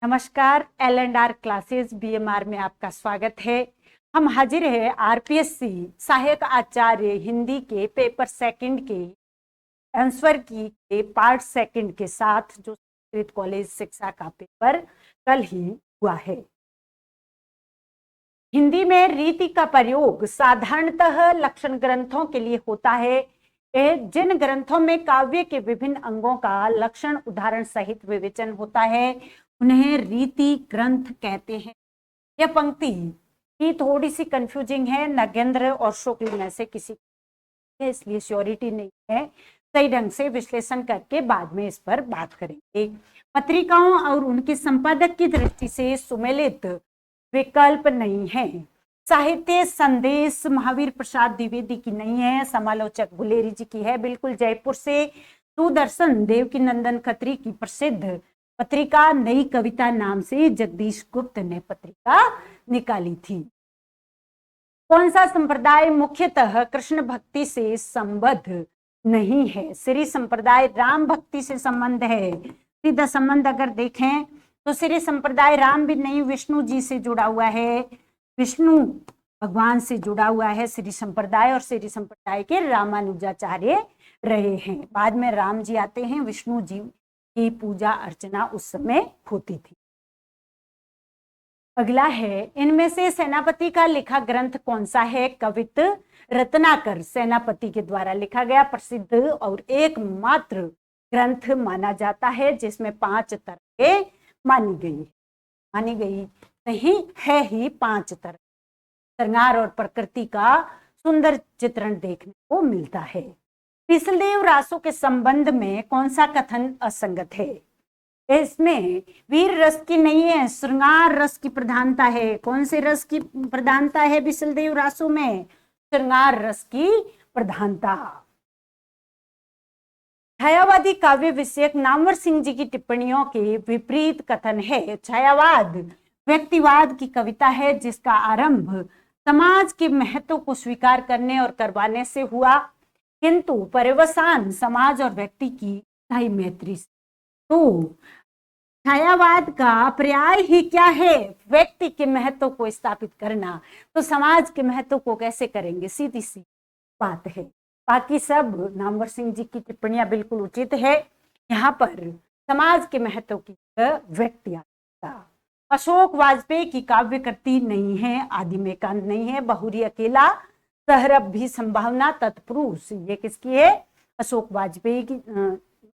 नमस्कार। L&R classes BMR में आपका स्वागत है। हम हाजिर है RPSC सहायक आचार्य हिंदी के पेपर सेकंड के आंसर की के पार्ट सेकंड के साथ, जो संस्कृत कॉलेज शिक्षा का पेपर कल ही हुआ है। हिंदी में रीति का प्रयोग साधारणतः लक्षण ग्रंथों के लिए होता है। जिन ग्रंथों में काव्य के विभिन्न अंगों का लक्षण उदाहरण सहित विवेचन होता है उन्हें रीति ग्रंथ कहते हैं। यह पंक्ति ही थोड़ी सी कंफ्यूजिंग है, नगेंद्र और शुक्ल में से किसी है, इसलिए श्योरिटी नहीं है। सही ढंग से विश्लेषण करके बाद में इस पर बात करेंगे। पत्रिकाओं और उनके संपादक की दृष्टि से सुमेलित विकल्प नहीं है। साहित्य संदेश महावीर प्रसाद द्विवेदी की नहीं है, समालोचक गुलेरी जी की है। बिल्कुल जयपुर से सुदर्शन देवकी नंदन खत्री की प्रसिद्ध पत्रिका नई कविता नाम से जगदीश गुप्त ने पत्रिका निकाली थी। कौन सा संप्रदाय मुख्यतः कृष्ण भक्ति से संबद्ध नहीं है? श्री संप्रदाय राम भक्ति से संबंध है। सीधा संबंध अगर देखें तो श्री संप्रदाय राम भी नहीं, विष्णु जी से जुड़ा हुआ है, विष्णु भगवान से जुड़ा हुआ है श्री संप्रदाय। और श्री संप्रदाय के रामानुजाचार्य रहे हैं। बाद में राम जी आते हैं, विष्णु जी की पूजा अर्चना उस समय होती थी। अगला है, इनमें से सेनापति का लिखा ग्रंथ कौन सा है? कवित रत्नाकर सेनापति के द्वारा लिखा गया प्रसिद्ध और एकमात्र ग्रंथ माना जाता है, जिसमें 5 तरह मानी गई नहीं है ही 5 तरह। श्रृंगार और प्रकृति का सुंदर चित्रण देखने को मिलता है। पिछलदेव रासों के संबंध में कौन सा कथन असंगत है? इसमें वीर रस की नहीं है, श्रृंगार रस की प्रधानता है। कौन से रस की प्रधानता है बिसलदेव रासों में? श्रृंगार रस की प्रधानता। छायावादी काव्य विषयक नामवर सिंह जी की टिप्पणियों के विपरीत कथन है। छायावाद व्यक्तिवाद की कविता है, जिसका आरंभ समाज के महत्व को स्वीकार करने और करवाने से हुआ, किंतु पर्यवसान समाज और व्यक्ति की स्थायी मैत्री से। तो छायावाद का पर्याय ही क्या है? व्यक्ति के महत्व को स्थापित करना। तो समाज के महत्व को कैसे करेंगे? सीधी सी बात है। बाकी सब नामवर सिंह जी की टिप्पणियां बिल्कुल उचित है। यहाँ पर समाज के महत्व की व्यक्ति आता। अशोक वाजपेयी की काव्य कृति नहीं है, आदि में कांत नहीं है, बहुरी अकेला, सहरब भी संभावना, तत्पुरुष, ये किसकी है? अशोक वाजपेयी की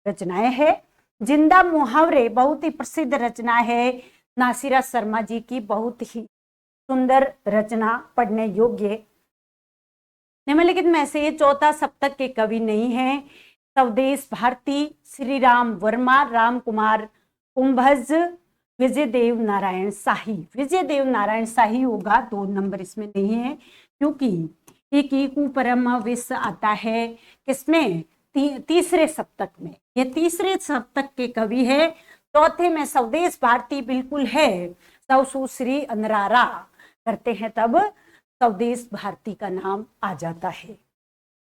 रचनाएं है। जिंदा मुहावरे बहुत ही प्रसिद्ध रचना है, नासिरा शर्मा जी की, बहुत ही सुंदर रचना, पढ़ने योग्य। निम्नलिखित में से चौथा सप्तक के कवि नहीं है। स्वदेश भारती, श्री राम वर्मा, राम कुमार कुंभज, विजय देव नारायण शाही। विजय देव नारायण शाही होगा, 2 नंबर इसमें नहीं है, क्योंकि एक परम विश्व आता है किसमें? तीसरे सप्तक में। ये तीसरे सप्तक के कवि है। चौथे में स्वदेश भारती बिल्कुल है, श्री अनरारा करते हैं तब स्वदेश भारती का नाम आ जाता है।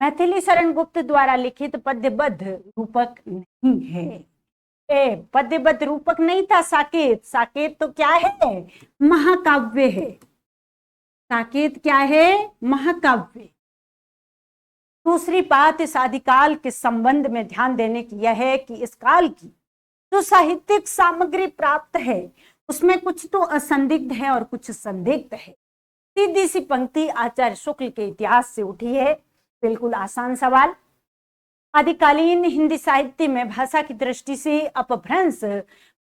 मैथिली शरण गुप्त द्वारा लिखित पद्यबद्ध रूपक नहीं है। पद्यबद्ध रूपक नहीं था साकेत। साकेत तो क्या है? महाकाव्य है। साकेत क्या है? महाकाव्य। दूसरी बात इस आदिकाल के संबंध में ध्यान देने की यह है कि इस काल की जो साहित्यिक सामग्री प्राप्त है उसमें कुछ तो असंदिग्ध है और कुछ संदिग्ध है। सीधी सी पंक्ति आचार्य शुक्ल के इतिहास से उठी है। बिल्कुल आसान सवाल। आदिकालीन हिंदी साहित्य में भाषा की दृष्टि से अपभ्रंश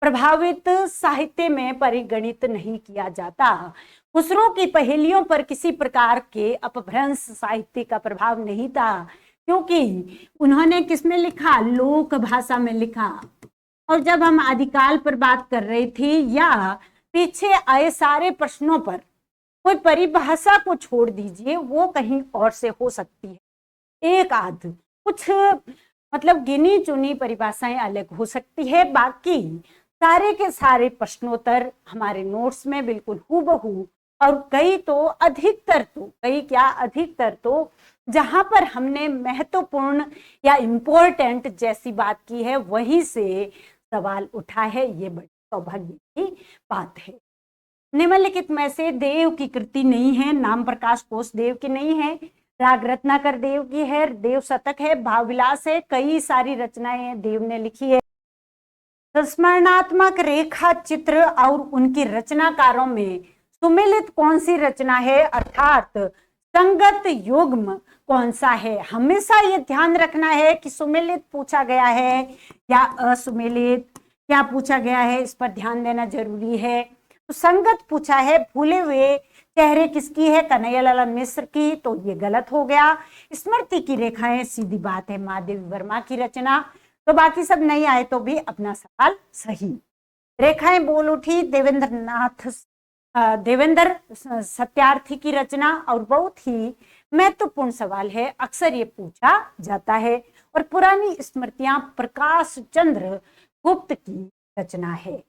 प्रभावित साहित्य में परिगणित नहीं किया जाता। खुसरो की पहेलियों पर किसी प्रकार के अपभ्रंश साहित्य का प्रभाव नहीं था, क्योंकि उन्होंने किसमें लिखा? लोक भाषा में लिखा। और जब हम आदिकाल पर बात कर रहे थे या पीछे आए सारे प्रश्नों पर, कोई परिभाषा को छोड़ दीजिए, वो कहीं और से हो सकती है। एक आध कुछ मतलब गिनी चुनी परिभाषाएं अलग हो सकती है, बाकी सारे के सारे प्रश्नोत्तर हमारे नोट्स में बिल्कुल हूबहू, और कई अधिकतर तो जहां पर हमने महत्वपूर्ण या इम्पोर्टेंट जैसी बात की है वहीं से सवाल उठा है। ये बड़ी सौभाग्य की बात है। निम्नलिखित में से देव की कृति नहीं है। नाम प्रकाश कोश देव की नहीं है, राग रत्नाकर देव की है, देव शतक है, भाव विलास है, कई सारी रचनाएं देव ने लिखी है। संस्मरणात्मक रेखा चित्र और उनकी रचनाकारों में सुमेलित कौन सी रचना है, अर्थात संगत युग्म कौन सा है। हमेशा ये ध्यान रखना है कि सुमेलित पूछा गया है या असुमेलित क्या पूछा गया है, इस पर ध्यान देना जरूरी है। तो संगत पूछा है, भूले हुए चेहरे किसकी है, कन्हैयालाल मिश्र की, तो ये गलत हो गया। स्मृति की रेखाएं, सीधी बात है महादेवी वर्मा की रचना। तो बाकी सब नहीं आए तो भी अपना सवाल सही। रेखाएं बोल उठी, देवेंद्र सत्यार्थी की रचना, और बहुत ही महत्वपूर्ण सवाल है, अक्सर ये पूछा जाता है। और पुरानी स्मृतियां प्रकाश चंद्र गुप्त की रचना है।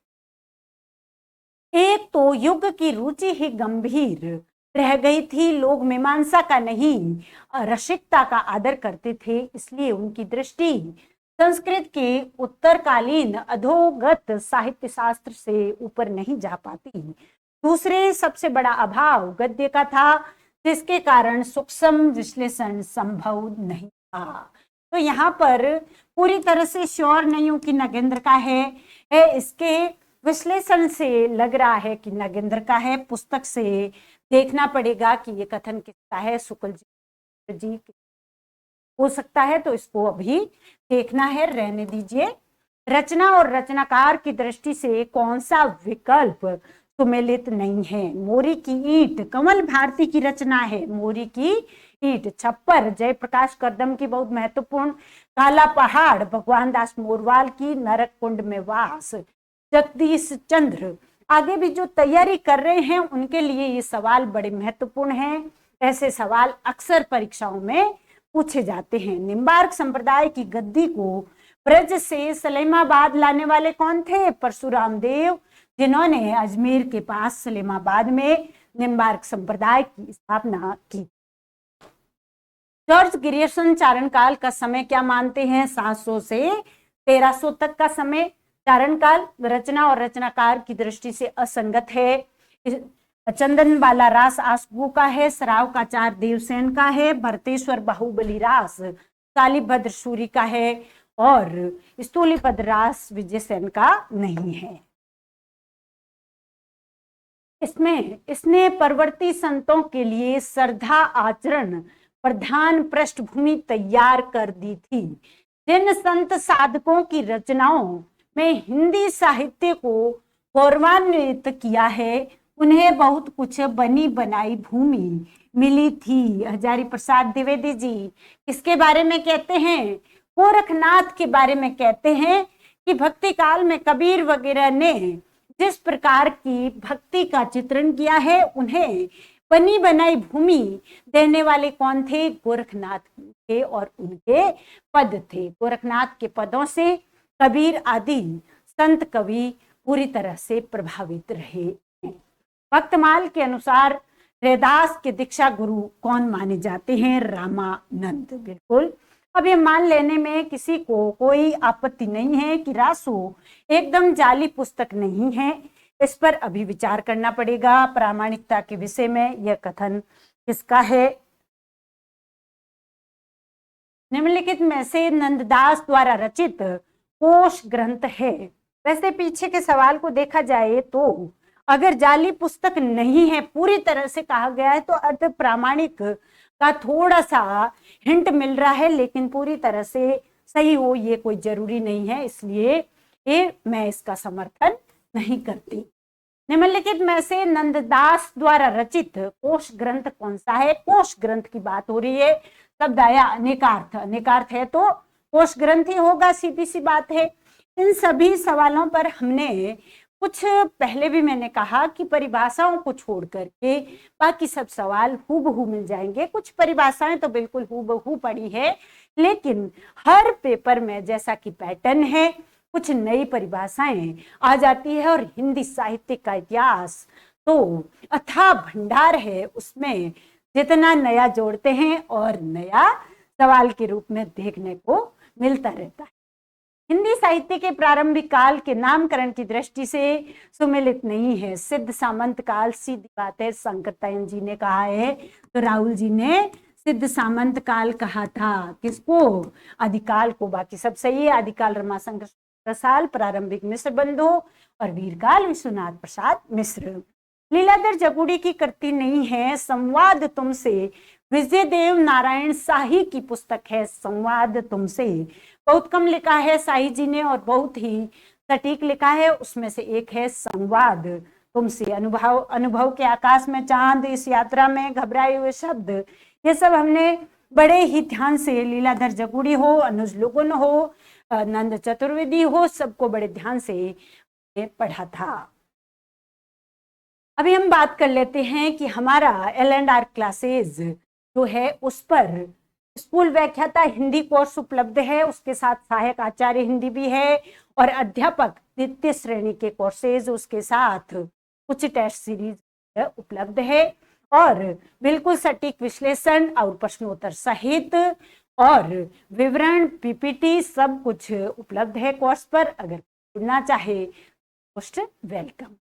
एक तो युग की रुचि ही गंभीर रह गई थी, लोग मीमांसा का नहीं रसिकता का आदर करते थे, इसलिए उनकी दृष्टि संस्कृत के उत्तरकालीन अधोगत साहित्य शास्त्र से ऊपर नहीं जा पाती। दूसरे सबसे बड़ा अभाव गद्य का था, जिसके कारण सूक्ष्म विश्लेषण संभव नहीं था। तो यहाँ पर पूरी तरह से श्योर नहीं हूं कि नगेंद्र का है, इसके विश्लेषण से लग रहा है कि नगेंद्र का है। पुस्तक से देखना पड़ेगा कि ये कथन किसका है, शुक्ल जी हो सकता है, तो इसको अभी देखना है, रहने दीजिए। रचना और रचनाकार की दृष्टि से कौन सा विकल्प सुमेलित नहीं है। मोरी की ईंट कमल भारती की रचना है, मोरी की ईंट। छप्पर जयप्रकाश करदम की बहुत महत्वपूर्ण। काला पहाड़ भगवान दास मोरवाल की। नरक कुंड में वास जगदीश चंद्र। आगे भी जो तैयारी कर रहे हैं उनके लिए ये सवाल बड़े महत्वपूर्ण हैं। ऐसे सवाल अक्सर परीक्षाओं में पूछे जाते हैं। निम्बार्क संप्रदाय की गद्दी को ब्रज से सलेमाबाद लाने वाले कौन थे, परशुराम देव, जिन्होंने अजमेर के पास सलेमाबाद में निम्बार्क संप्रदाय की स्थापना की। जॉर्ज ग्रियर्सन चारण काल का समय क्या मानते हैं, 700 से 1300 तक का समय चारण काल रचना और रचनाकार की दृष्टि से असंगत है। चंदन बाला रास आसगू का है, सरावकाचार देवसेन का है, भरतेश्वर बाहुबली रास शालिभद्र सूरी का है, और स्थूलीपद रास विजयसेन का नहीं है। इसने परवर्ती संतों के लिए श्रद्धा आचरण प्रधान पृष्ठभूमि तैयार कर दी थी। जिन संत साधकों की रचनाओं में हिंदी साहित्य को गौरवान्वित किया है, उन्हें बहुत कुछ बनी बनाई भूमि मिली थी। हजारी प्रसाद द्विवेदी जी किसके बारे में कहते हैं, गोरखनाथ के बारे में कहते हैं कि भक्ति काल में कबीर वगैरह ने जिस प्रकार की भक्ति का चित्रण किया है, उन्हें बनी बनाई भूमि देने वाले कौन थे, गोरखनाथ के और उनके पद थे। गोरखनाथ के पदों से कबीर आदि संत कवि पूरी तरह से प्रभावित रहे हैं। भक्तमाल के अनुसार रैदास के दीक्षा गुरु कौन माने जाते हैं, रामानंद। बिल्कुल, अब ये मान लेने में किसी को कोई आपत्ति नहीं है कि रासो एकदम जाली पुस्तक नहीं है। इस पर अभी विचार करना पड़ेगा। प्रामाणिकता के विषय में यह कथन किसका है। निम्नलिखित में से नंददास द्वारा रचित कोश ग्रंथ है। वैसे पीछे के सवाल को देखा जाए तो अगर जाली पुस्तक नहीं है, पूरी तरह से कहा गया है, तो अर्थ प्रामाणिक का थोड़ा सा हिंट मिल रहा है, लेकिन पूरी तरह से सही हो ये कोई जरूरी नहीं है, इसलिए ये मैं इसका समर्थन नहीं करती। निम्नलिखित में से नंददास द्वारा रचित कोश ग्रंथ कौन सा है। कोश ग्रंथ की बात हो रही है, शब्द आया अनेकार्थ, अनेकार्थ है तो कोश ग्रंथ ही होगा, सीधी सी बात है। इन सभी सवालों पर हमने कुछ पहले भी मैंने कहा कि परिभाषाओं को छोड़ करके बाकी सब सवाल हूबहू मिल जाएंगे। कुछ परिभाषाएं तो बिल्कुल हूबहू पड़ी है, लेकिन हर पेपर में जैसा कि पैटर्न है, कुछ नई परिभाषाएं आ जाती है। और हिंदी साहित्य का इतिहास तो अथाह भंडार है, उसमें जितना नया जोड़ते हैं और नया सवाल के रूप में देखने को मिलता रहता है। हिंदी साहित्य के प्रारंभिक काल के नामकरण की दृष्टि से सुमेलित नहीं है। सिद्ध सामंत काल, सीधी बात है, शंकरतायन जी ने कहा है, तो राहुल जी ने सिद्ध सामंत काल कहा था। किसको? आदिकाल को। बाकी सब सही है। आदिकाल रमाशंकर प्रसाद, प्रारंभिक मिश्र बंधु और वीरकाल विश्वनाथ प्रसाद मिश्र। लीलाधर जगुड़ी की कृति नहीं है। संवाद तुमसे विजय देव नारायण शाही की पुस्तक है। संवाद तुमसे बहुत कम लिखा है शाही जी ने और बहुत ही सटीक लिखा है। उसमें से एक है संवाद तुमसे। अनुभव के आकाश में चांद, इस यात्रा में घबराए हुए शब्द, ये सब हमने बड़े ही ध्यान से, लीलाधर जगुड़ी हो, अनुज लुगुन हो, नंद चतुर्वेदी हो, सबको बड़े ध्यान से पढ़ा था। अभी हम बात कर लेते हैं कि हमारा L&R क्लासेस जो है उस पर स्कूल व्याख्याता हिंदी कोर्स उपलब्ध है, उसके साथ सहायक आचार्य हिंदी भी है और अध्यापक द्वितीय श्रेणी के कोर्सेज, उसके साथ कुछ टेस्ट सीरीज उपलब्ध है और बिल्कुल सटीक विश्लेषण और प्रश्नोत्तर सहित और विवरण, पीपीटी सब कुछ उपलब्ध है कोर्स पर। अगर जुड़ना चाहे मोस्ट वेलकम।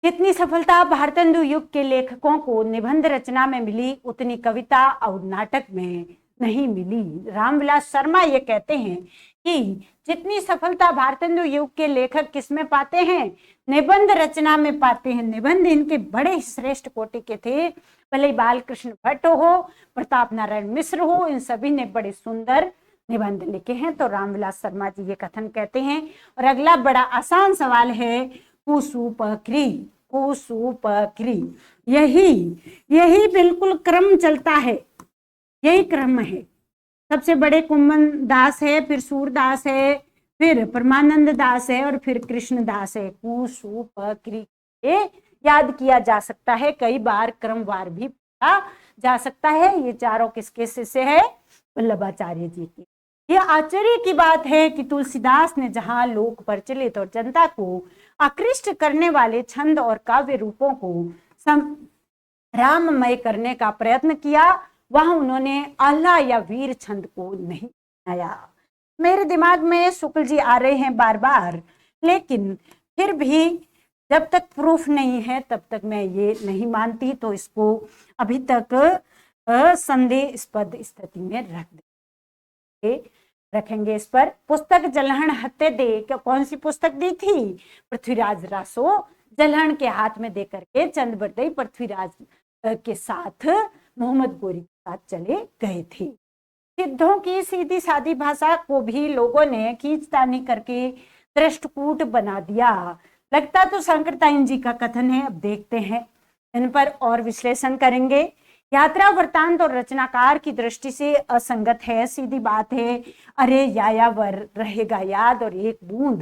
जितनी सफलता भारतेंदु युग के लेखकों को निबंध रचना में मिली, उतनी कविता और नाटक में नहीं मिली। रामविलास शर्मा ये कहते हैं कि जितनी सफलता भारतेंदु युग के लेखक किसमें पाते हैं? निबंध रचना में पाते हैं। निबंध इनके बड़े श्रेष्ठ कोटि के थे, भले बालकृष्ण भट्ट हो, प्रताप नारायण मिश्र हो, इन सभी ने बड़े सुंदर निबंध लिखे हैं। तो रामविलास शर्मा जी ये कथन कहते हैं। और अगला बड़ा आसान सवाल है, कुसुपक्री, कुसुपक्री, यही बिल्कुल क्रम चलता है, यही क्रम है। सबसे बड़े कुम्मन दास है, फिर सूरदास है, फिर परमानंद दास है और फिर कृष्ण दास है। कुसुपक्री याद किया जा सकता है, कई बार क्रमवार भी पढ़ा जा सकता है। ये चारों किसके शिष्य है? वल्लभाचार्य जी की। ये आश्चर्य की बात है कि तुलसीदास ने जहां लोक प्रचलित और जनता को आकृष्ट करने वाले छंद और काव्य रूपों को राममय करने का प्रयत्न किया, वहां उन्होंने आल्हा या वीर छंद को नहीं बनाया। मेरे दिमाग में शुक्ल जी आ रहे हैं बार बार, लेकिन फिर भी जब तक प्रूफ नहीं है तब तक मैं ये नहीं मानती, तो इसको अभी तक संदेहास्पद स्थिति में रखेंगे। इस पर पुस्तक जलहण हत्ते दे, कौन सी पुस्तक दी थी? पृथ्वीराज रासो जलहण के हाथ में दे करके चंद बरदई पृथ्वीराज के साथ मोहम्मद गोरी के साथ चले गए थे। सिद्धों की सीधी सादी भाषा को भी लोगों ने खींचतानी करके दृष्टकूट बना दिया। लगता तो शंकरतायन जी का कथन है। अब देखते हैं, इन पर और विश्लेषण करेंगे। यात्रा वृत्तांत और रचनाकार की दृष्टि से असंगत है, सीधी बात है। अरे यायावर रहेगा याद और एक बूंद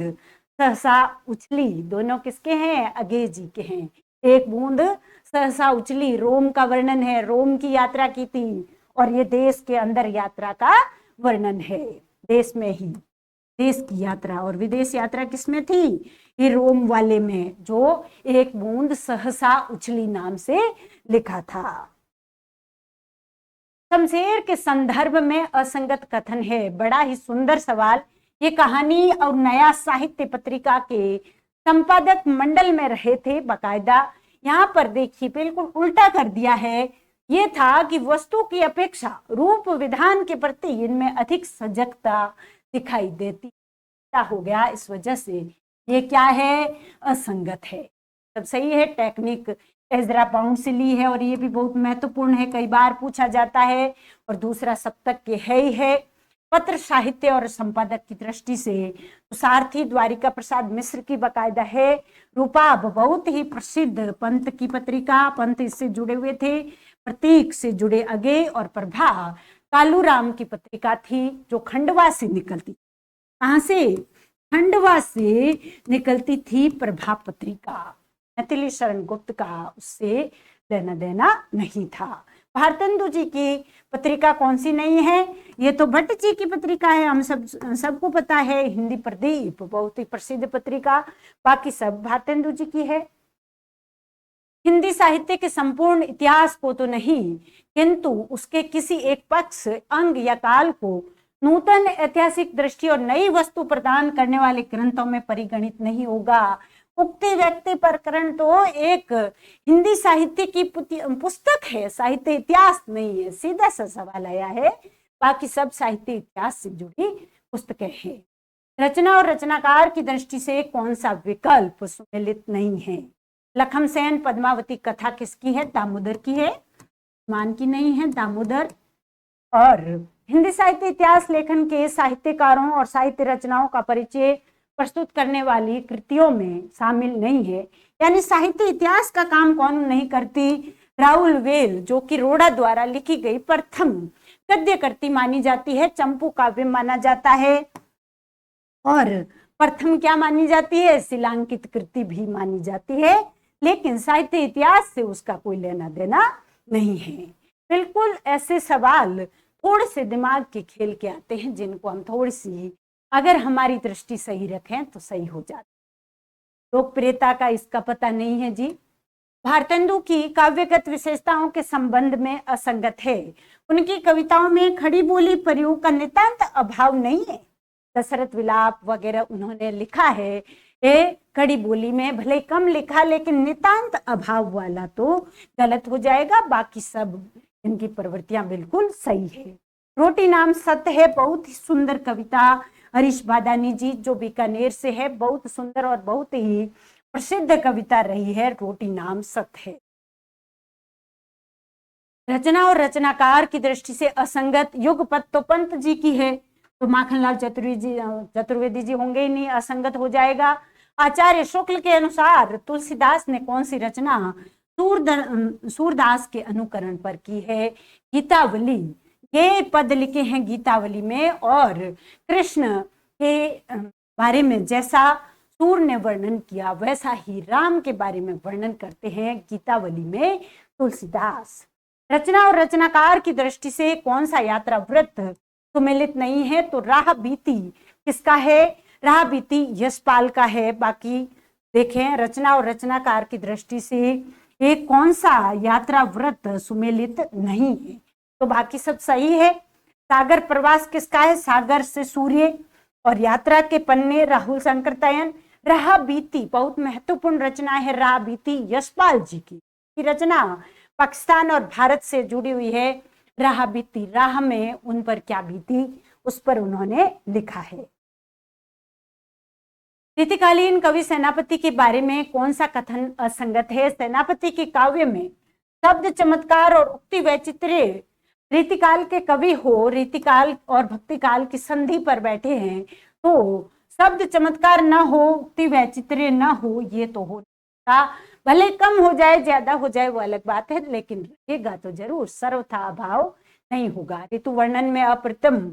सहसा उछली, दोनों किसके हैं? अगे जी के हैं। एक बूंद सहसा उछली रोम का वर्णन है, रोम की यात्रा की थी, और ये देश के अंदर यात्रा का वर्णन है, देश में ही देश की यात्रा। और विदेश यात्रा किसमें थी? ये रोम वाले में, जो एक बूंद सहसा उछली नाम से लिखा था। शमशेर के संदर्भ में असंगत कथन है। बड़ा ही सुंदर सवाल। ये कहानी और नया साहित्य पत्रिका के संपादक मंडल में रहे थे बाकायदा। यहाँ पर देखिए बिल्कुल उल्टा कर दिया है। ये था कि वस्तु की अपेक्षा रूप विधान के प्रति इनमें अधिक सजगता दिखाई देती। क्या हो गया? इस वजह से ये क्या है? असंगत है। सब सही है। टेक्निक एजरा पाउंड से ली है और ये भी बहुत महत्वपूर्ण है, कई बार पूछा जाता है। और दूसरा सप्तक के है ही है। पत्र साहित्य और संपादक की दृष्टि से तो सारथी द्वारिका प्रसाद मिश्र की बकायदा है। रूपाब बहुत ही प्रसिद्ध पंत की पत्रिका, पंत इससे जुड़े हुए थे। प्रतीक से जुड़े अगे और प्रभा कालूराम की पत्रिका थी, जो खंडवा से निकलती। कहां से? खंडवा से निकलती थी प्रभा पत्रिका। मैथिली शरण गुप्त का उससे लेना देना नहीं था। भारतेंदु जी की पत्रिका कौन सी नहीं है? ये तो भट्ट जी की पत्रिका है, हम सबको पता है। हिंदी प्रदीप बहुत ही प्रसिद्ध पत्रिका, बाकी सब भारतेंदु जी की है। हिंदी साहित्य के संपूर्ण इतिहास को तो नहीं, किंतु उसके किसी एक पक्ष, अंग या काल को नूतन ऐतिहासिक दृष्टि और नई वस्तु प्रदान करने वाले ग्रंथों में परिगणित नहीं होगा। उक्ति व्यक्ति प्रकरण तो एक हिंदी साहित्य की पुस्तक है, साहित्य इतिहास नहीं है। सीधा सा सवाल आया है, बाकी सब साहित्य इतिहास से जुड़ी पुस्तकें हैं। रचना और रचनाकार की दृष्टि से कौन सा विकल्प सुमेलित नहीं है? लखनसेन पद्मावती कथा किसकी है? दामोदर की है, मान की नहीं है, दामोदर। और हिंदी साहित्य इतिहास लेखन के साहित्यकारों और साहित्य रचनाओं का परिचय प्रस्तुत करने वाली कृतियों में शामिल नहीं है। यानी साहित्य इतिहास का काम कौन नहीं करती? राहुल वेल, जो कि रोड़ा द्वारा लिखी गई प्रथम गद्य कृति मानी जाती है, चंपू काव्य माना जाता है, और प्रथम क्या मानी जाती है? शिलांकित कृति भी मानी जाती है, लेकिन साहित्य इतिहास से उसका कोई लेना देना नहीं है। बिल्कुल ऐसे सवाल थोड़े से दिमाग के खेल के आते हैं, जिनको हम थोड़ी सी अगर हमारी दृष्टि सही रखें तो सही हो जाती। लोकप्रियता का इसका पता नहीं है जी। भारतेंदु की काव्यगत विशेषताओं के संबंध में असंगत है। उनकी कविताओं में खड़ी बोली प्रयोग का नितांत अभाव नहीं है। दशरथ विलाप वगैरह उन्होंने लिखा है, ये खड़ी बोली में भले कम लिखा, लेकिन नितांत अभाव वाला तो गलत हो जाएगा। बाकी सब इनकी प्रवृत्तियां बिल्कुल सही है। रोटी नाम सत्य है, बहुत ही सुंदर कविता, हरीश बादानी जी जो बीकानेर से है, बहुत सुंदर और बहुत ही प्रसिद्ध कविता रही है, रोटी नाम सत्य है। रचना और रचनाकार की दृष्टि से असंगत युगपत तो पंत जी की है, तो माखनलाल चतुर्वेदी जी होंगे ही नहीं, असंगत हो जाएगा। आचार्य शुक्ल के अनुसार तुलसीदास ने कौन सी रचना सूरदास के अनुकरण पर की है? गीतावली। ये पद लिखे हैं गीतावली में, और कृष्ण के बारे में जैसा सूर ने वर्णन किया वैसा ही राम के बारे में वर्णन करते हैं गीतावली में तुलसीदास। रचना और रचनाकार की दृष्टि से कौन सा यात्रा वृत्त सुमेलित नहीं है? तो राह बीती किसका है? राह बीती यशपाल का है। बाकी देखें, रचना और रचनाकार की दृष्टि से एक कौन सा यात्रा व्रत सुमेलित नहीं है? तो बाकी सब सही है। सागर प्रवास किसका है? सागर से सूर्य। और यात्रा के पन्ने राहुल शंकरतयन। राह बीती बहुत महत्वपूर्ण रचना है, राह बीती यशपाल जी की रचना पाकिस्तान और भारत से जुड़ी हुई है। राह बीती, राह में उन पर क्या बीती उस पर उन्होंने लिखा है। रीतिकालीन कवि सेनापति के बारे में कौन सा कथन असंगत है? सेनापति के काव्य में शब्द चमत्कार और उक्ति वैचित्र्य, रीतिकाल के कवि हो, रीतिकाल और भक्तिकाल की संधि पर बैठे हैं, तो शब्द चमत्कार न हो, उक्ति वैचित्र्य न हो, ये तो हो सकता। भले कम हो जाए ज्यादा हो जाए वो अलग बात है, लेकिन रहेगा तो जरूर, सर्वथा अभाव नहीं होगा। ऋतु वर्णन में अप्रतिम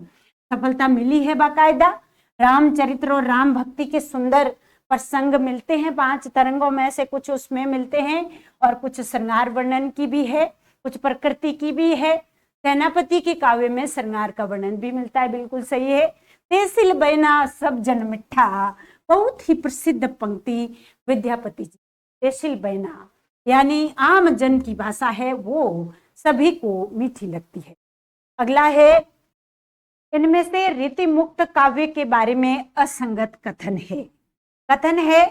सफलता मिली है बाकायदा। रामचरित्र और राम भक्ति के सुंदर प्रसंग मिलते हैं, 5 तरंगों में से कुछ उसमें मिलते हैं, और कुछ श्रृंगार वर्णन की भी है, कुछ प्रकृति की भी है। सेनापति के काव्य में श्रृंगार का वर्णन भी मिलता है, बिल्कुल सही है। तेसिल बैना सब जन मिठा, बहुत ही प्रसिद्ध पंक्ति विद्यापति जी। तेसिल बैना यानी आम जन की भाषा है, वो सभी को मीठी लगती है। अगला है, इनमें से रीति मुक्त काव्य के बारे में असंगत कथन है। कथन है,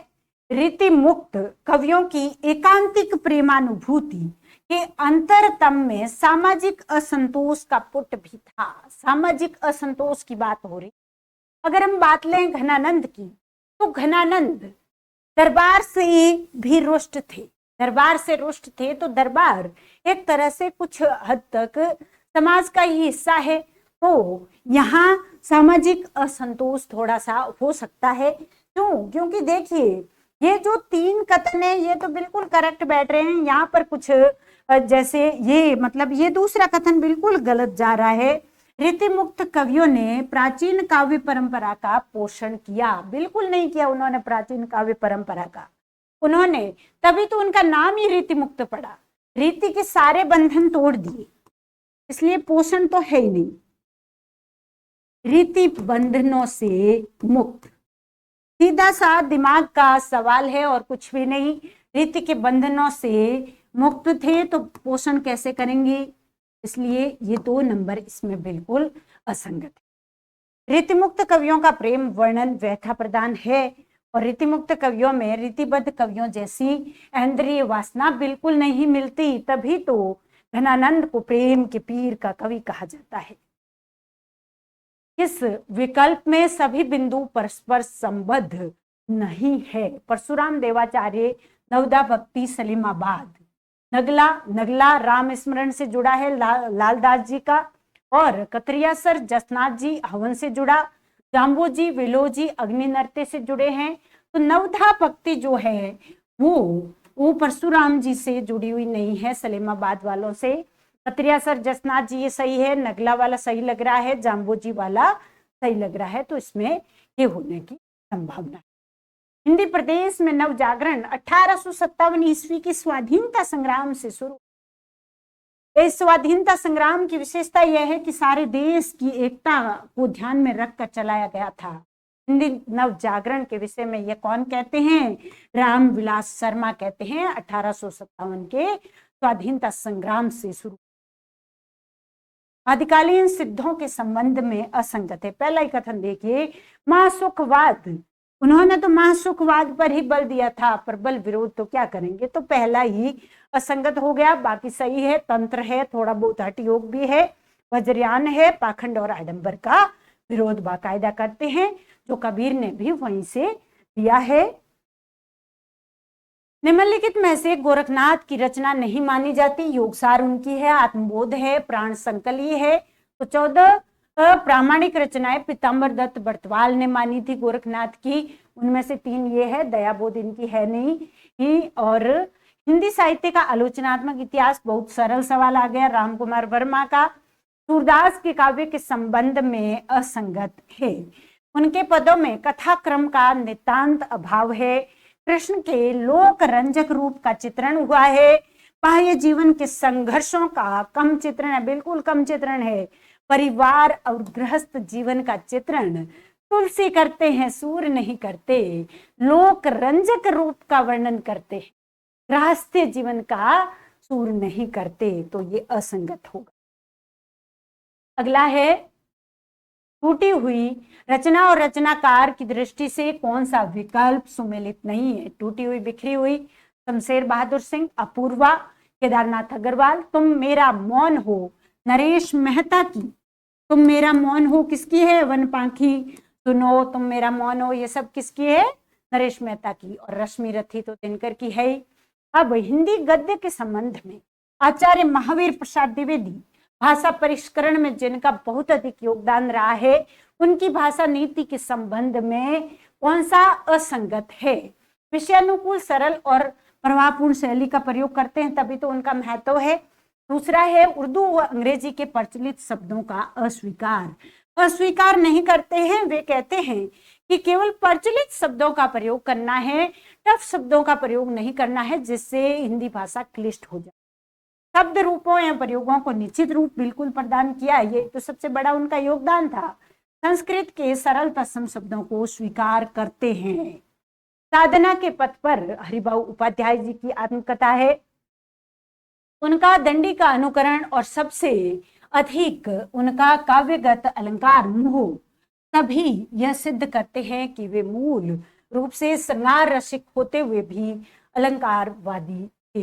रीति मुक्त कवियों की एकांतिक प्रेमानुभूति के अंतरतम में सामाजिक असंतोष का पुट भी था। सामाजिक असंतोष की बात हो रही। अगर हम बात लें घनानंद की, तो घनानंद दरबार से भी रुष्ट थे। दरबार से रुष्ट थे तो दरबार एक तरह से कुछ हद तक समाज का ही हिस्सा है, तो यहाँ सामाजिक असंतोष थोड़ा सा हो सकता है। क्यों? क्योंकि देखिए, ये जो 3 कथन है ये तो बिल्कुल करेक्ट बैठ रहे हैं। यहाँ पर कुछ जैसे ये मतलब ये दूसरा कथन बिल्कुल गलत जा रहा है। रीति मुक्त कवियों ने प्राचीन काव्य परंपरा का पोषण किया, बिल्कुल नहीं किया उन्होंने प्राचीन काव्य परंपरा का। उन्होंने, तभी तो उनका नाम ही रीति मुक्त पड़ा, रीति के सारे बंधन तोड़ दिए, इसलिए पोषण तो है ही नहीं। रीति बंधनों से मुक्त, सीधा सा दिमाग का सवाल है और कुछ भी नहीं। रीति के बंधनों से मुक्त थे तो पोषण कैसे करेंगे? इसलिए ये 2 नंबर इसमें बिल्कुल असंगत है। रीतिमुक्त कवियों का प्रेम वर्णन व्याख्या प्रदान है, और रीतिमुक्त कवियों में रीतिबद्ध कवियों जैसी इंद्रिय वासना बिल्कुल नहीं मिलती, तभी तो घनानंद को प्रेम के पीर का कवि कहा जाता है। इस विकल्प में सभी बिंदु परस्पर संबद्ध नहीं है। परशुराम देवाचार्य, नवदा भक्ति सलीमाबाद, नगला राम स्मरण से जुड़ा है लालदास जी का, और कतरियासर जसनाथ जी हवन से जुड़ा, जाम्बू विलोजी अग्नि नृत्य से जुड़े हैं। तो नवधा भक्ति जो है वो परशुराम जी से जुड़ी हुई नहीं है, सलीमाबाद वालों से। कतरियासर जसनाथ जी ये सही है, नगला वाला सही लग रहा है, जाम्बू वाला सही लग रहा है, तो इसमें ये होने की संभावना है। हिंदी प्रदेश में नव जागरण 1857 ईस्वी की स्वाधीनता संग्राम से शुरू। इस स्वाधीनता संग्राम की विशेषता यह है कि सारे देश की एकता को ध्यान में रखकर चलाया गया था। हिंदी नव जागरण के विषय में ये कौन कहते हैं? रामविलास शर्मा कहते हैं। 1857 के स्वाधीनता संग्राम से शुरू। आदिकालीन सिद्धों के संबंध में असंगत है। पहला ही कथन देखिए, महासुखवाद, उन्होंने तो महासुखवाद पर ही बल दिया था, पर बल विरोध तो क्या करेंगे, तो पहला ही असंगत हो गया। बाकी सही है, तंत्र है, थोड़ा बहुत हठ योग भी है, वज्रयान है, पाखंड और आडंबर का विरोध बाकायदा करते हैं, जो कबीर ने भी वहीं से दिया है। निम्नलिखित में से गोरखनाथ की रचना नहीं मानी जाती। योगसार उनकी है, आत्मबोध है, प्राण संकली है। तो 14 प्रामाणिक रचनाएं पीताम्बर दत्त बर्तवाल ने मानी थी गोरखनाथ की, उनमें से 3 ये है, दयाबोध इनकी है नहीं ही। और हिंदी साहित्य का आलोचनात्मक इतिहास, बहुत सरल सवाल आ गया, राम कुमार वर्मा का। सूरदास के काव्य के संबंध में असंगत है। उनके पदों में कथा क्रम का नितांत अभाव है। कृष्ण के लोक रंजक रूप का चित्रण हुआ है। बाह्य जीवन के संघर्षों का कम चित्रण है, बिल्कुल कम चित्रण है। परिवार और गृहस्थ जीवन का चित्रण तुलसी करते हैं, सूर्य नहीं करते। लोक रंजक रूप का वर्णन करते हैं, गृहस्थ जीवन का सूर्य नहीं करते, तो ये असंगत होगा। अगला है, टूटी हुई रचना और रचनाकार की दृष्टि से कौन सा विकल्प सुमेलित नहीं है? टूटी हुई, बिखरी हुई, शमशेर बहादुर सिंह, अपूर्वा, केदारनाथ अग्रवाल। तुम मेरा मौन हो, नरेश मेहता की। तुम मेरा मौन हो किसकी है? वनपाखी। सुनो तुम मेरा मौन हो, ये सब किसकी है? नरेश मेहता की। और रश्मि रथी तो दिनकर की है। अब हिंदी गद्य के संबंध में आचार्य महावीर प्रसाद द्विवेदी, भाषा परिष्करण में जिनका बहुत अधिक योगदान रहा है, उनकी भाषा नीति के संबंध में कौन सा असंगत है? विषयानुकूल, सरल और प्रभावपूर्ण शैली का प्रयोग करते हैं, तभी तो उनका महत्व है। दूसरा है, उर्दू व अंग्रेजी के प्रचलित शब्दों का अस्वीकार नहीं करते हैं। वे कहते हैं कि केवल प्रचलित शब्दों का प्रयोग करना है, टफ शब्दों का प्रयोग नहीं करना है, जिससे हिंदी भाषा क्लिष्ट हो जाए। शब्द रूपों या प्रयोगों को निश्चित रूप बिल्कुल प्रदान किया, ये तो सबसे बड़ा उनका योगदान था। संस्कृत के सरल तत्सम शब्दों को स्वीकार करते हैं। साधना के पथ पर हरिभाऊ उपाध्याय जी की आत्मकथा है। उनका दंडी का अनुकरण और सबसे अधिक उनका काव्यगत अलंकार मोह सभी यह सिद्ध करते हैं कि वे मूल रूप से श्रृंगार रसिक होते हुए भी अलंकारवादी थे।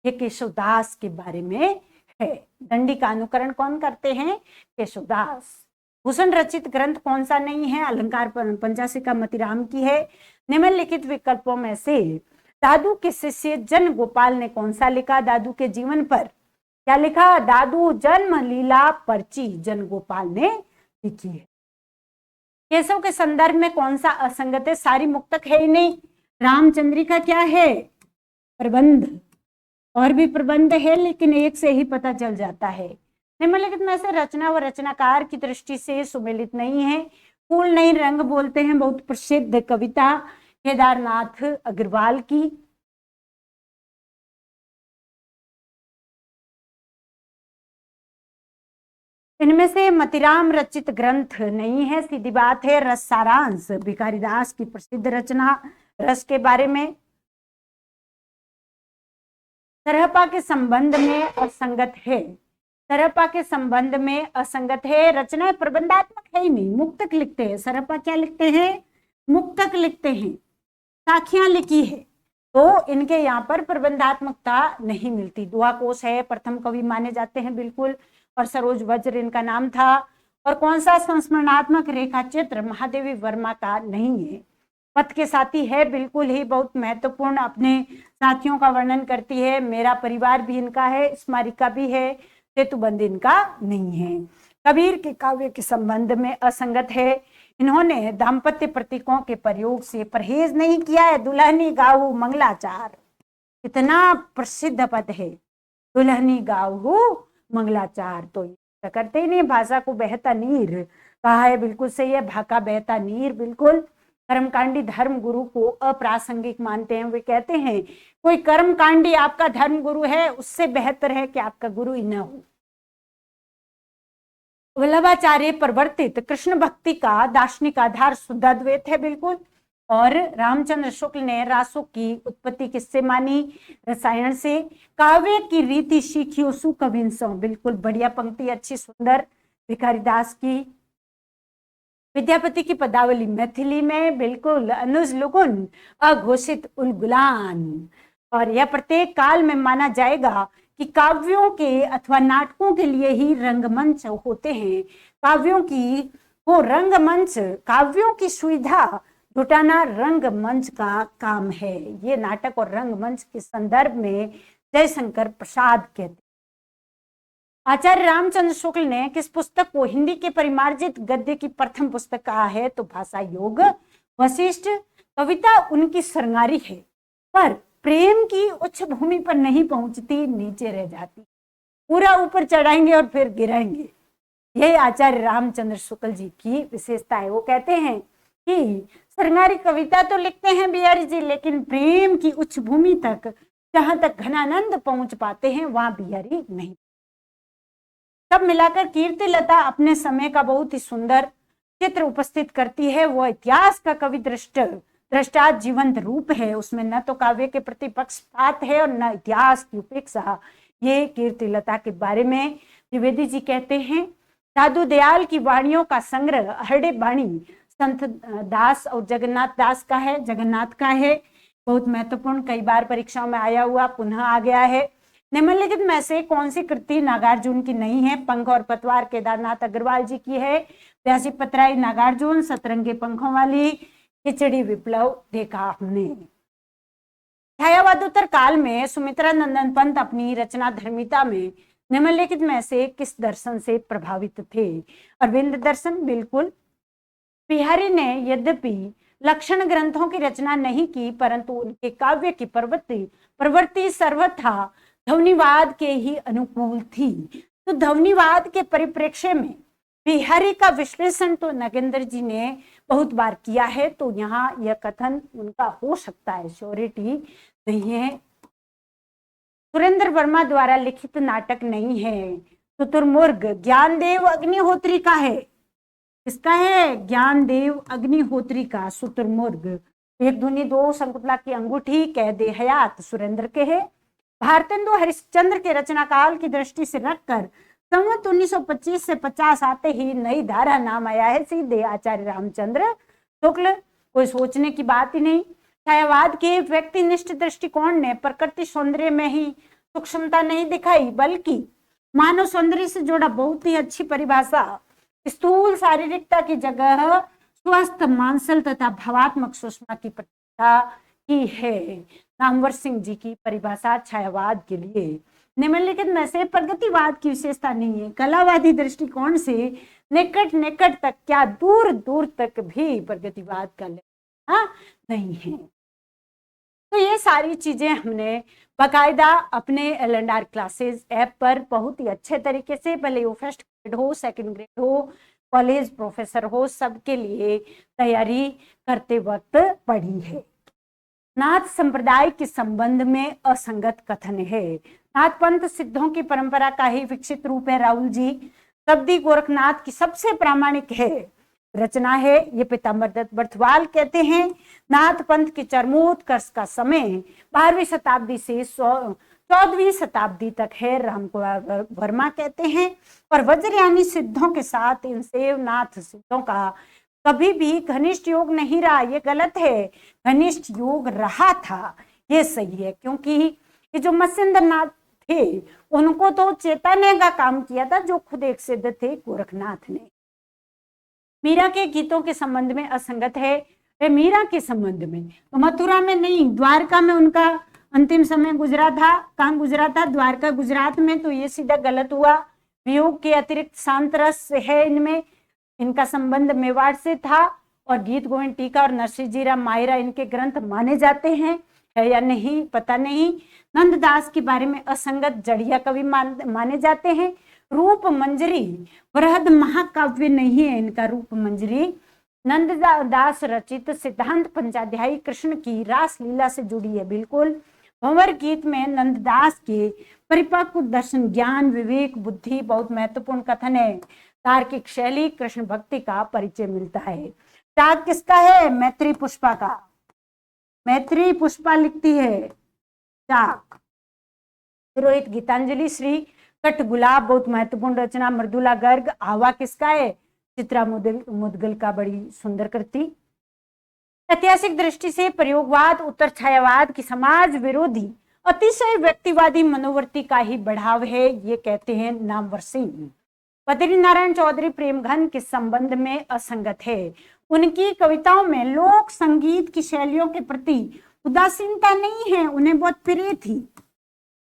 ये केशवदास के बारे में है। दंडी का अनुकरण कौन करते हैं? केशवदास। भूषण रचित ग्रंथ कौन सा नहीं है? अलंकार पंचाशिका मतिराम की है। निम्नलिखित विकल्पों में से दादू के शिष्य जन गोपाल ने कौन सा लिखा? दादू के जीवन पर क्या लिखा? दादू जन्म लीला पर्ची जन गोपाल ने लिखी है। केशव के संदर्भ में कौन सा असंगत है? सारी मुक्तक है ही नहीं। रामचंद्रिका क्या है? प्रबंध। और भी प्रबंध है, लेकिन एक से ही पता चल जाता है। निम्नलिखित में से रचना व रचनाकार की दृष्टि से सुमेलित नहीं है। फूल नहीं रंग बोलते हैं, बहुत प्रसिद्ध कविता केदारनाथ अग्रवाल की। इनमें से मतिराम रचित ग्रंथ नहीं है, सीधी बात है। रस सारांश भिखारीदास की प्रसिद्ध रचना रस के बारे में। सरहपा के संबंध में असंगत है। सरपा के संबंध में असंगत है। रचना प्रबंधात्मक है ही नहीं, मुक्तक लिखते हैं। सरपा क्या लिखते हैं? मुक्तक लिखते हैं, साखियां लिखी है, तो इनके यहाँ पर प्रबंधात्मकता नहीं मिलती। दुआ कोश है, प्रथम कवि माने जाते हैं बिल्कुल, और सरोज वज्र इनका नाम था। और कौन सा संस्मरणात्मक रेखा चित्र महादेवी वर्मा का नहीं है। पथ के साथी है, बिल्कुल ही बहुत महत्वपूर्ण, अपने साथियों का वर्णन करती है। मेरा परिवार भी इनका है, स्मारिका भी है, सेतुबंध इनका नहीं है। कबीर के काव्य के संबंध में असंगत है। इन्होंने दाम्पत्य प्रतीकों के प्रयोग से परहेज नहीं किया है। दुल्हनी गाऊ मंगलाचार, इतना प्रसिद्ध पद है, दुल्हनी गाऊ मंगलाचार, तो करते ही नहीं। भाषा को बहता नीर कहा है, बिल्कुल सही है, भाका बहता नीर, बिल्कुल। कर्मकांडी धर्म गुरु को अप्रासंगिक मानते हैं। वे कहते हैं कोई कर्मकांडी आपका धर्म गुरु है, उससे बेहतर है कि आपका गुरु ही न हो। वल्लभाचार्य प्रवर्तित कृष्ण भक्ति का दार्शनिक आधार शुद्धाद्वैत है, बिल्कुल। और रामचंद्र शुक्ल ने रासों की उत्पत्ति किससे मानी? रसायन से। काव्य की रीति सीखियो सुकविंसो, बिल्कुल बढ़िया पंक्ति, अच्छी सुंदर, भिखारीदास की। विद्यापति की पदावली मैथिली में, बिल्कुल। अनुज लुगुन अघोषित उलगुलान। और यह प्रत्येक काल में माना जाएगा कि काव्यों के अथवा नाटकों के लिए ही रंगमंच होते हैं। काव्यों की वो रंगमंच, काव्यों की सुविधा जुटाना रंगमंच का काम है। ये नाटक और रंगमंच के संदर्भ में जयशंकर प्रसाद कहते हैं। आचार्य रामचंद्र शुक्ल ने किस पुस्तक को हिंदी के परिमार्जित गद्य की प्रथम पुस्तक कहा है? तो भाषा योग वशिष्ठ। कविता उनकी सरंगारी है, पर प्रेम की उच्च भूमि पर नहीं पहुंचती, नीचे रह जाती। पूरा ऊपर चढ़ाएंगे और फिर गिराएंगे। यही आचार्य रामचंद्र शुक्ल जी की विशेषता है। वो कहते हैं कि सरंगारी कविता तो लिखते हैं बिहारी जी, लेकिन प्रेम की उच्च भूमि तक, जहां तक घनानंद पहुंच पाते हैं, वहां बिहारी नहीं। सब मिलाकर कीर्तिलता अपने समय का बहुत ही सुंदर चित्र उपस्थित करती है। वो इतिहास का कवि दृष्टा जीवंत रूप है। उसमें न तो काव्य के प्रति पक्षपात है और न इतिहास की उपेक्षा। ये कीर्तिलता के बारे में द्विवेदी जी कहते हैं, साधु दयाल की वाणियों का संग्रह अहड़े वाणी संत दास और जगन्नाथ दास का है, जगन्नाथ का है, बहुत महत्वपूर्ण, कई बार परीक्षाओं में आया हुआ, पुनः आ गया है। निम्नलिखित में से कौन सी कृति नागार्जुन की नहीं है? पंख और पतवार केदारनाथ अग्रवाल जी की है। प्यासी पतराई नागार्जुन। सतरंगे पंखों वाली खिचड़ी विप्लव देखा हमने। छायावादोत्तर काल में सुमित्रा नंदन पंत अपनी रचना धर्मिता में निम्नलिखित में से किस दर्शन से प्रभावित थे? अरविंद दर्शन, बिल्कुल। बिहारी ने यद्यपि लक्षण ग्रंथों की रचना नहीं की, परंतु उनके काव्य की प्रवृत्ति सर्वथा ध्वनिवाद के ही अनुकूल थी। तो ध्वनिवाद के परिप्रेक्ष्य में बिहारी का विश्लेषण तो नगेंद्र जी ने बहुत बार किया है, तो यहाँ यह कथन उनका हो सकता है, श्योरिटी नहीं है। सुरेंद्र वर्मा द्वारा लिखित नाटक नहीं है। शुतुरमुर्ग ज्ञानदेव अग्निहोत्री का है। किसका है? ज्ञानदेव अग्निहोत्री का शुतुरमुर्ग। एक धुनी दो शंकुतला की अंगूठी कैद हयात सुरेंद्र के है। भारतेंदु हरिश्चंद्र के रचना काल की दृष्टि से रखकर संवत 1925 से 50 आते ही नई धारा नाम आया है, सीधे आचार्य रामचंद्र शुक्ल। कोई सोचने की बात ही नहीं। छायावाद के व्यक्तिनिष्ठ दृष्टिकोण ने प्रकृति सौंदर्य में ही सूक्ष्मता नहीं दिखाई, बल्कि मानव सौंदर्य से जुड़ा बहुत ही अच्छी परिभाषा, स्थूल शारीरिकता की जगह स्वस्थ मांसल तथा भावात्मक सूक्ष्मता की प्रतिष्ठा की है। नामवर सिंह जी की परिभाषा छायावाद के लिए निम्नलिखित में से प्रगतिवाद की विशेषता नहीं है। कलावादी दृष्टिकोण से निकट तक, क्या दूर दूर तक भी प्रगतिवाद का लेना नहीं है। तो ये सारी चीजें हमने बाकायदा अपने एल&आर क्लासेस ऐप पर बहुत ही अच्छे तरीके से, भले वो फर्स्ट ग्रेड हो, सेकंड ग्रेड हो, कॉलेज प्रोफेसर हो, सबके लिए तैयारी करते वक्त पढ़ी है। नाथ संप्रदाय के संबंध में असंगत कथन है। नाथ पंथ सिद्धों की परंपरा का ही विकसित रूप है। राहुल जी, शब्दी गोरखनाथ की सबसे प्रामाणिक है रचना है। ये पीताम्बर दत्त बर्थवाल कहते हैं, नाथ पंथ के चरमोत्कर्ष का समय 12वीं शताब्दी से 14वीं शताब्दी तक है, रामकुमार वर्मा कहते हैं। और वज्रयानी सिद्धों के साथ इन सेवनाथ सिद्धों का कभी भी घनिष्ठ योग नहीं रहा, ये गलत है। घनिष्ठ योग रहा था, ये सही है, क्योंकि ये जो मत्स्येंद्रनाथ थे उनको तो चेतने का काम किया था, जो खुद एक सिद्ध थे गोरखनाथ ने। मीरा के गीतों के संबंध में असंगत है, वे मीरा के संबंध में तो मथुरा में नहीं, द्वारका में उनका अंतिम समय गुजरा था। कहाँ गुजरा था? द्वारका, गुजरात में। तो ये सीधा गलत हुआ। वियोग के अतिरिक्त शांत रस है इनमें, इनका संबंध मेवाड़ से था। और गीत गोविंद टीका और नरसिंह मायरा इनके ग्रंथ माने जाते हैं, है या नहीं पता नहीं। नंददास के बारे में असंगत जड़िया कवि माने जाते हैं। रूप मंजरी बृहद महाकाव्य नहीं है इनका। रूप मंजरी नंददास रचित सिद्धांत पंचाध्यायी कृष्ण की रास लीला से जुड़ी है बिल्कुल। भंवर गीत में नंददास के परिपक्व दर्शन, ज्ञान, विवेक, बुद्धि बहुत महत्वपूर्ण कथन है। तार्किक शैली, कृष्ण भक्ति का परिचय मिलता है। त्याग किसका है? मैत्री पुष्पा का। मैत्री पुष्पा लिखती है त्याग। पुरोहित गीतांजलि श्री, कट गुलाब बहुत महत्वपूर्ण रचना। मृदुला गर्ग। आवा किसका है? चित्रा मुदगल का, बड़ी सुंदर कृति। ऐतिहासिक दृष्टि से प्रयोगवाद, उत्तर छायावाद की समाज विरोधी अतिशय व्यक्तिवादी मनोवृत्ति का ही बढ़ाव है, ये कहते हैं नामवर सिंह। बद्री नारायण चौधरी प्रेमघन के संबंध में असंगत है। उनकी कविताओं में लोक संगीत की शैलियों के प्रति उदासीनता नहीं है, उन्हें बहुत प्रिय थी।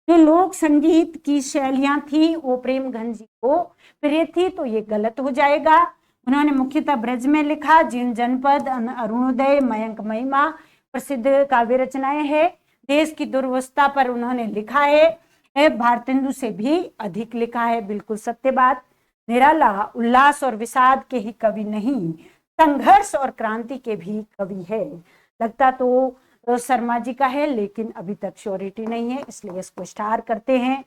जो लोक संगीत की शैलियां थी वो प्रेमघन जी को प्रिय थी, तो ये गलत हो जाएगा। उन्होंने मुख्यतः ब्रज में लिखा। जीन जनपद, अरुणोदय, मयंक महिमा प्रसिद्ध काव्य रचनाएं हैं। देश की दुर्वस्था पर उन्होंने लिखा है। भारतेंदु से भी अधिक लिखा है, बिल्कुल सत्य बात। निराला उल्लास और विषाद के ही कवि नहीं, संघर्ष और क्रांति के भी कवि है। लगता तो शर्मा जी का है, लेकिन अभी तक श्योरिटी नहीं है, इसलिए इसको स्टार करते हैं।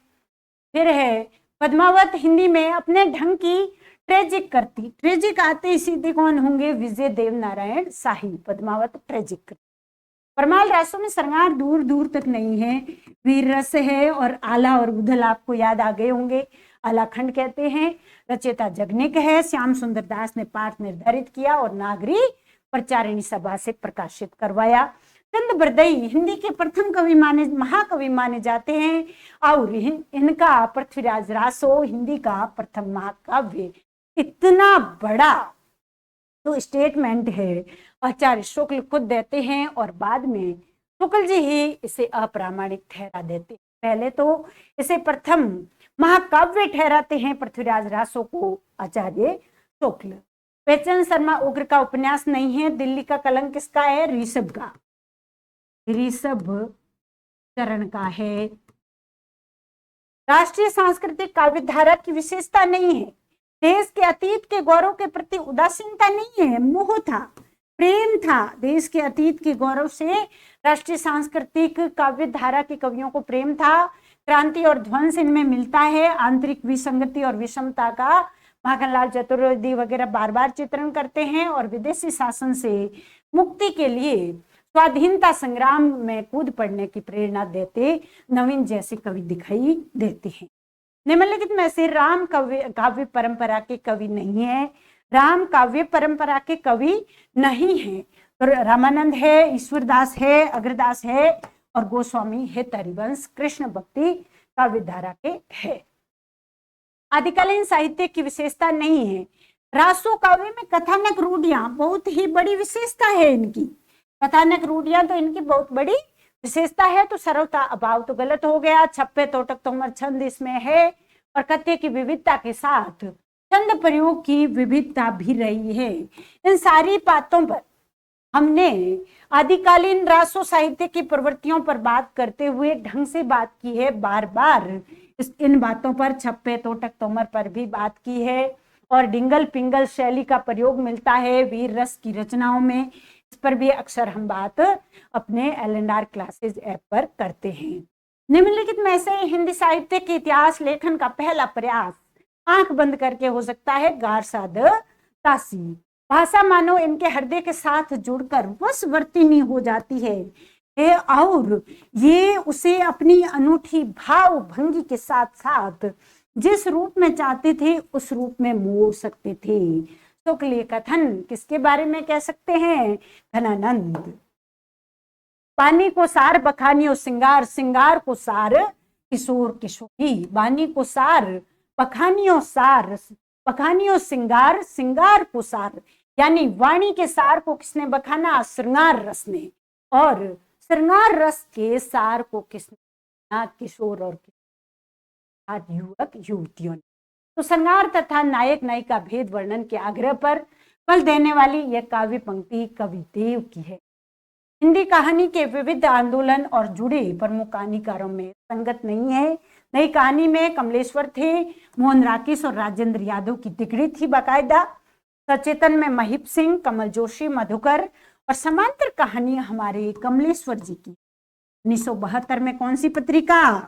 फिर है पद्मावत, हिंदी में अपने ढंग की ट्रेजिक करती। ट्रेजिक आते ही सीधे कौन होंगे? विजय देव नारायण शाही। पद्मावत ट्रेजिक करती। परमाल रासों में श्रृंगार दूर दूर तक नहीं है। वीर रस है और आला और उधल आपको याद आ गए होंगे। आलाखंड कहते हैं। रचयिता जगनिक है। श्याम सुंदर दास ने पाठ निर्धारित किया और नागरी प्रचारिणी सभा से प्रकाशित करवाया। चंद बरदई हिंदी के प्रथम कवि महाकवि माने जाते हैं और इनका पृथ्वीराज रासो हिंदी का प्रथम महाकाव्य। इतना बड़ा तो स्टेटमेंट है, आचार्य शुक्ल खुद देते हैं और बाद में शुक्ल जी ही इसे अप्रामाणिक ठहरा देते हैं। पहले तो इसे प्रथम महाकाव्य ठहराते हैं पृथ्वीराज रासो को आचार्य शुक्ल। पेचन शर्मा उग्र का उपन्यास नहीं है। दिल्ली का कलंक किसका है? ऋषभ का, ऋषभ चरण का है। राष्ट्रीय सांस्कृतिक काव्य धारा की विशेषता नहीं है। देश के अतीत के गौरव के प्रति उदासीनता नहीं है, मोह था, प्रेम था। देश के अतीत के गौरव से राष्ट्रीय सांस्कृतिक काव्य धारा के कवियों को प्रेम था। क्रांति और ध्वंस इनमें मिलता है। आंतरिक विसंगति और विषमता का माखनलाल चतुर्वेदी वगैरह बार बार चित्रण करते हैं और विदेशी शासन से मुक्ति के लिए स्वाधीनता संग्राम में कूद पड़ने की प्रेरणा देते नवीन जैसे कवि दिखाई देते हैं। निम्नलिखित में से राम काव्य परंपरा के कवि नहीं है। राम काव्य परंपरा के कवि नहीं है। तो रामानंद है, ईश्वरदास है, अग्रदास है और गोस्वामी है। हरिवंश कृष्ण भक्ति काव्य धारा के है। आदिकालीन साहित्य की विशेषता नहीं है। रासो काव्य में कथानक रूढ़ियां बहुत ही बड़ी विशेषता है इनकी। कथानक रूढ़ियां तो इनकी बहुत बड़ी विशेषता है। तो सरलता अभाव तो गलत हो गया। छप्पे तोटक तोमर छंद इसमें है और कथ्य की विविधता के साथ छंद प्रयोग की विविधता भी रही है। इन सारी बातों पर हमने आदिकालीन रासो साहित्य की प्रवृत्तियों पर बात करते हुए ढंग से बात की है। बार बार इन बातों पर, छप्पे तोटक तोमर पर भी बात की है और डिंगल पिंगल शैली का प्रयोग मिलता है वीर रस की रचनाओं में। इस पर भी अक्सर हम बात अपने एल&आर क्लासेज ऐप पर करते हैं। निम्नलिखित में से हिंदी साहित्य के इतिहास लेखन का पहला प्रयास आंख बंद करके हो सकता है गारसाद तासी। भाषा मानो इनके हृदय के साथ जुड़कर वशवर्तिनी हो जाती है। है और ये उसे अपनी अनूठी भाव भंगी के साथ साथ जिस रूप में चाहते थे उस रूप में मोड़ सकते थे। शुक्ल कथन किसके बारे में कह सकते हैं? घनानंद। बानी को सार बखानियो सिंगार, सिंगार को सार किशोर किशोरी। बानी को सार बखानियो सार, बखानियो सिंगार, सिंगार को सार, यानी वाणी के सार को किसने बखाना? श्रृंगार रस ने। और श्रृंगार रस के सार को किसने? किशोर और युवक युवतियों ने। तो श्रृंगार तथा नायक नायिका भेद वर्णन के आग्रह पर बल देने वाली यह काव्य पंक्ति कविदेव की है। हिंदी कहानी के विविध आंदोलन और जुड़े प्रमुख कहानीकारों में संगत नहीं है। नई कहानी में कमलेश्वर थे, मोहन राकेश और राजेंद्र यादव की डिग्री थी बाकायदा। सचेतन में महिप सिंह, कमल जोशी, मधुकर और समांतर कहानी हमारे कमलेश्वर जी की। 1972 में कौन सी पत्रिका?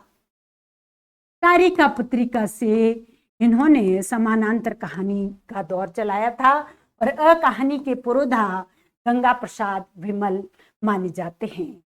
तारिका पत्रिका से इन्होंने समानांतर कहानी का दौर चलाया था और कहानी के पुरोधा गंगा प्रसाद विमल माने जाते हैं।